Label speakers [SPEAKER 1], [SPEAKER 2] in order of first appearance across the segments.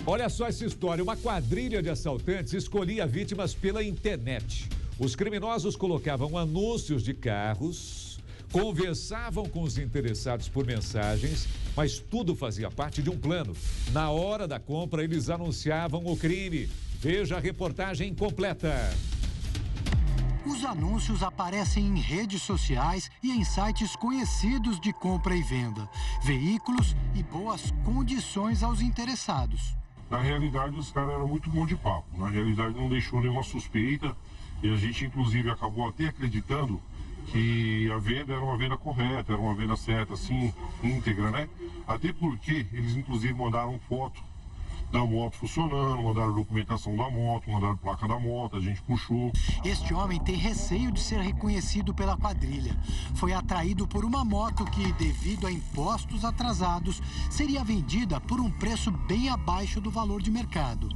[SPEAKER 1] Olha só essa história, uma quadrilha de assaltantes escolhia vítimas pela internet. Os criminosos colocavam anúncios de carros, conversavam com os interessados por mensagens, mas tudo fazia parte de um plano. Na hora da compra, eles anunciavam o crime. Veja a reportagem completa.
[SPEAKER 2] Os anúncios aparecem em redes sociais e em sites conhecidos de compra e venda. Veículos e boas condições aos interessados.
[SPEAKER 3] Na realidade, os caras eram muito bom de papo. Na realidade, não deixou nenhuma suspeita. E a gente, inclusive, acabou até acreditando que a venda era uma venda correta, era uma venda certa, assim, íntegra, né? Até porque eles, inclusive, mandaram foto da moto funcionando, mandaram documentação da moto, mandaram placa da moto, a gente puxou.
[SPEAKER 2] Este homem tem receio de ser reconhecido pela quadrilha. Foi atraído por uma moto que, devido a impostos atrasados, seria vendida por um preço bem abaixo do valor de mercado.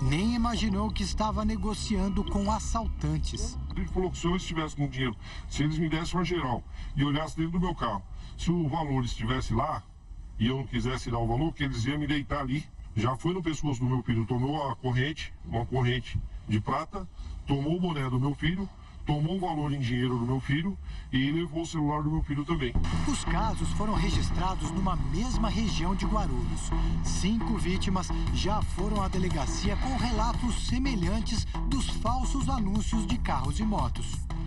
[SPEAKER 2] Nem imaginou que estava negociando com assaltantes.
[SPEAKER 3] Ele falou que se eu estivesse com dinheiro, se eles me dessem uma geral e olhassem dentro do meu carro, se o valor estivesse lá e eu não quisesse dar o valor, que eles iam me deitar ali. Já foi no pescoço do meu filho, tomou a corrente, uma corrente de prata, tomou o boné do meu filho, tomou o valor em dinheiro do meu filho e levou o celular do meu filho também.
[SPEAKER 2] Os casos foram registrados numa mesma região de Guarulhos. 5 vítimas já foram à delegacia com relatos semelhantes dos falsos anúncios de carros e motos.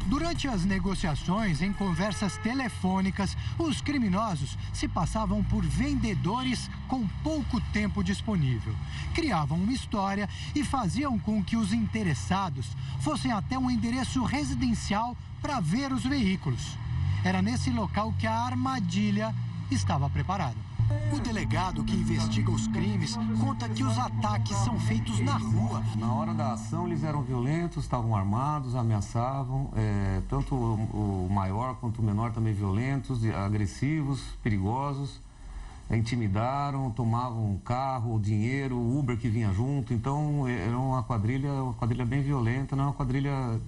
[SPEAKER 2] Durante as negociações, em conversas telefônicas, os criminosos se passavam por vendedores com pouco tempo disponível. Criavam uma história e faziam com que os interessados fossem até um endereço residencial para ver os veículos. Era nesse local que a armadilha estava preparada. O delegado que investiga os crimes conta que os ataques são feitos na rua.
[SPEAKER 4] Na hora da ação eles eram violentos, estavam armados, ameaçavam, tanto o maior quanto o menor também violentos, agressivos, perigosos, intimidaram, tomavam carro, dinheiro, o Uber que vinha junto. Então era uma quadrilha bem violenta, não é uma quadrilha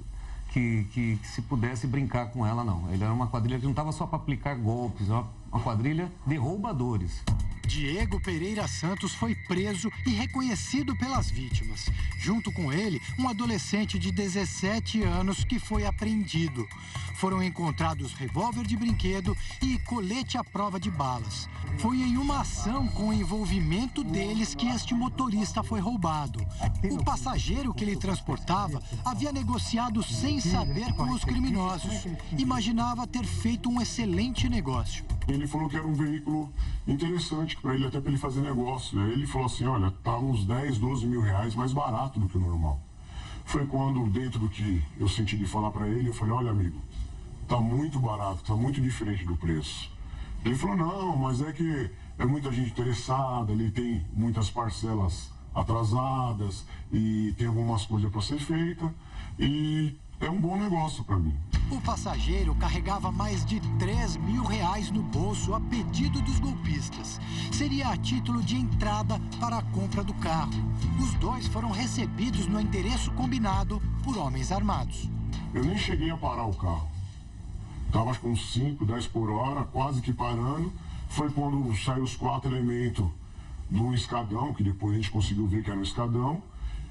[SPEAKER 4] que se pudesse brincar com ela, não. Ele era uma quadrilha que não estava só para aplicar golpes, era uma quadrilha de roubadores.
[SPEAKER 2] Diego Pereira Santos foi preso e reconhecido pelas vítimas. Junto com ele, um adolescente de 17 anos que foi apreendido. Foram encontrados revólver de brinquedo e colete à prova de balas. Foi em uma ação com o envolvimento deles que este motorista foi roubado. O passageiro que ele transportava havia negociado sem saber com os criminosos. Imaginava ter feito um excelente negócio.
[SPEAKER 3] Ele falou que era um veículo interessante para ele, até para ele fazer negócio. Aí ele falou assim, olha, tá uns 10, 12 mil reais mais barato do que o normal. Foi quando, dentro do que eu senti de falar para ele, eu falei, olha amigo, tá muito barato, tá muito diferente do preço. Ele falou, não, mas é que é muita gente interessada, ele tem muitas parcelas atrasadas e tem algumas coisas para ser feita e é um bom negócio para mim.
[SPEAKER 2] O passageiro carregava mais de 3 mil reais no bolso a pedido dos golpistas. Seria a título de entrada para a compra do carro. Os dois foram recebidos no endereço combinado por homens armados.
[SPEAKER 3] Eu nem cheguei a parar o carro. Estava com 5, 10 por hora, quase que parando. Foi quando saiu os 4 elementos do escadão, que depois a gente conseguiu ver que era um escadão.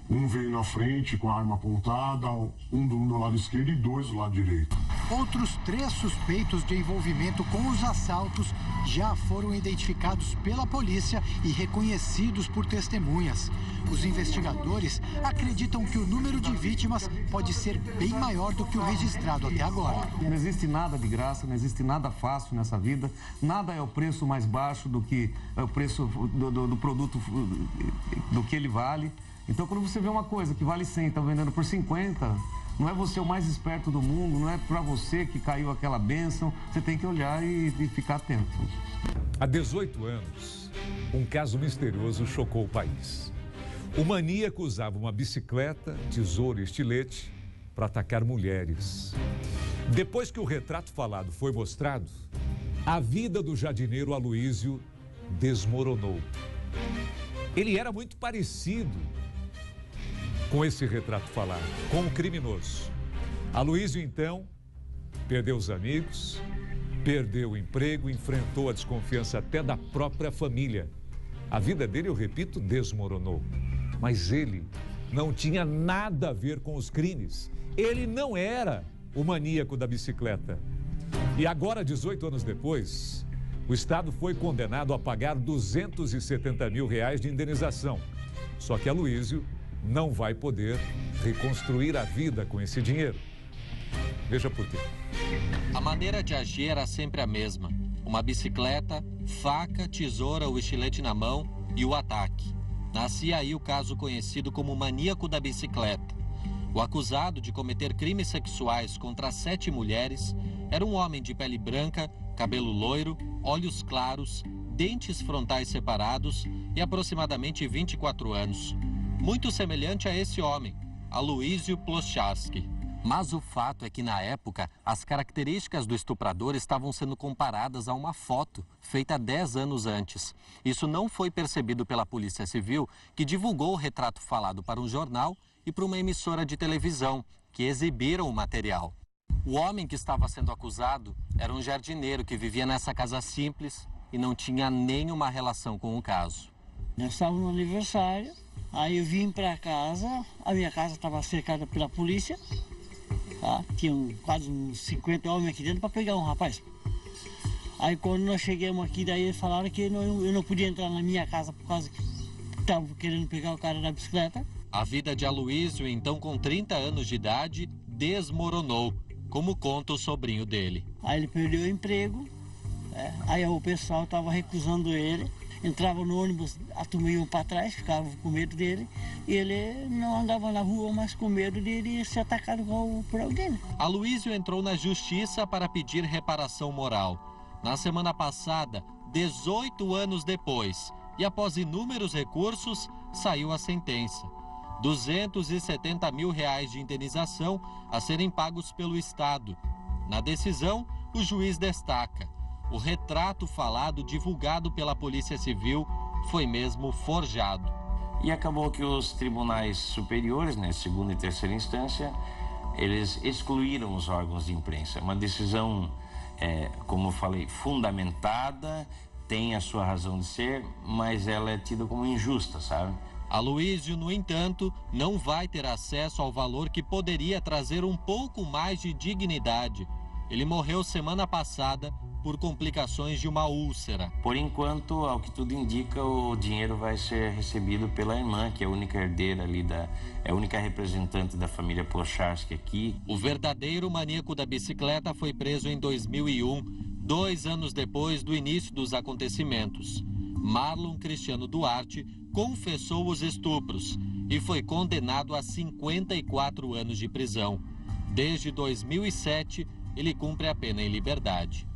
[SPEAKER 3] Um veio na frente com a arma apontada, um do meu lado esquerdo e 2 do lado direito.
[SPEAKER 2] Outros 3 suspeitos de envolvimento com os assaltos já foram identificados pela polícia e reconhecidos por testemunhas. Os investigadores acreditam que o número de vítimas pode ser bem maior do que o registrado até agora.
[SPEAKER 4] Não existe nada de graça, não existe nada fácil nessa vida. Nada é o preço mais baixo do que é o preço do produto, do que ele vale. Então, quando você vê uma coisa que vale 100 e está vendendo por 50, não é você o mais esperto do mundo, não é para você que caiu aquela bênção, você tem que olhar e ficar atento.
[SPEAKER 1] Há 18 anos, um caso misterioso chocou o país. O maníaco usava uma bicicleta, tesoura e estilete para atacar mulheres. Depois que o retrato falado foi mostrado, a vida do jardineiro Aloísio desmoronou. Ele era muito parecido com esse retrato falado, com o criminoso. Aloísio, então, perdeu os amigos, perdeu o emprego, enfrentou a desconfiança até da própria família. A vida dele, eu repito, desmoronou. Mas ele não tinha nada a ver com os crimes. Ele não era o maníaco da bicicleta. E agora, 18 anos depois, o Estado foi condenado a pagar R$270 mil de indenização. Só que Aloísio não vai poder reconstruir a vida com esse dinheiro. Veja por quê.
[SPEAKER 5] A maneira de agir era sempre a mesma. Uma bicicleta, faca, tesoura ou estilete na mão e o ataque. Nascia aí o caso conhecido como maníaco da bicicleta. O acusado de cometer crimes sexuais contra 7 mulheres era um homem de pele branca, cabelo loiro, olhos claros, dentes frontais separados e aproximadamente 24 anos. Muito semelhante a esse homem, Aloísio Plocharski. Mas o fato é que, na época, as características do estuprador estavam sendo comparadas a uma foto feita 10 anos antes. Isso não foi percebido pela Polícia Civil, que divulgou o retrato falado para um jornal e para uma emissora de televisão, que exibiram o material. O homem que estava sendo acusado era um jardineiro que vivia nessa casa simples e não tinha nenhuma relação com o caso.
[SPEAKER 6] Nós estávamos no aniversário, aí eu vim para casa, a minha casa estava cercada pela polícia. Tá? Tinham quase uns 50 homens aqui dentro para pegar um rapaz. Aí quando nós chegamos aqui, daí eles falaram que eu não podia entrar na minha casa por causa que estavam querendo pegar o cara da bicicleta.
[SPEAKER 5] A vida de Aloísio, então com 30 anos de idade, desmoronou, como conta o sobrinho dele.
[SPEAKER 6] Aí ele perdeu o emprego, aí o pessoal estava recusando ele. Entrava no ônibus, a turma ia para trás, ficava com medo dele. E ele não andava na rua, mas com medo de ele ser atacado por alguém.
[SPEAKER 5] Aloísio entrou na justiça para pedir reparação moral. Na semana passada, 18 anos depois, e após inúmeros recursos, saiu a sentença. R$270 mil de indenização a serem pagos pelo Estado. Na decisão, o juiz destaca: o retrato falado divulgado pela Polícia Civil foi mesmo forjado.
[SPEAKER 7] E acabou que os tribunais superiores, né, segunda e terceira instância, eles excluíram os órgãos de imprensa. Uma decisão, como eu falei, fundamentada, tem a sua razão de ser, mas ela é tida como injusta, sabe?
[SPEAKER 5] Aloísio, no entanto, não vai ter acesso ao valor que poderia trazer um pouco mais de dignidade. Ele morreu semana passada por complicações de uma úlcera.
[SPEAKER 7] Por enquanto, ao que tudo indica, o dinheiro vai ser recebido pela irmã, que é a única herdeira ali, é a única representante da família Plocharski aqui.
[SPEAKER 5] O verdadeiro maníaco da bicicleta foi preso em 2001, 2 anos depois do início dos acontecimentos. Marlon Cristiano Duarte confessou os estupros e foi condenado a 54 anos de prisão. Desde 2007, ele cumpre a pena em liberdade.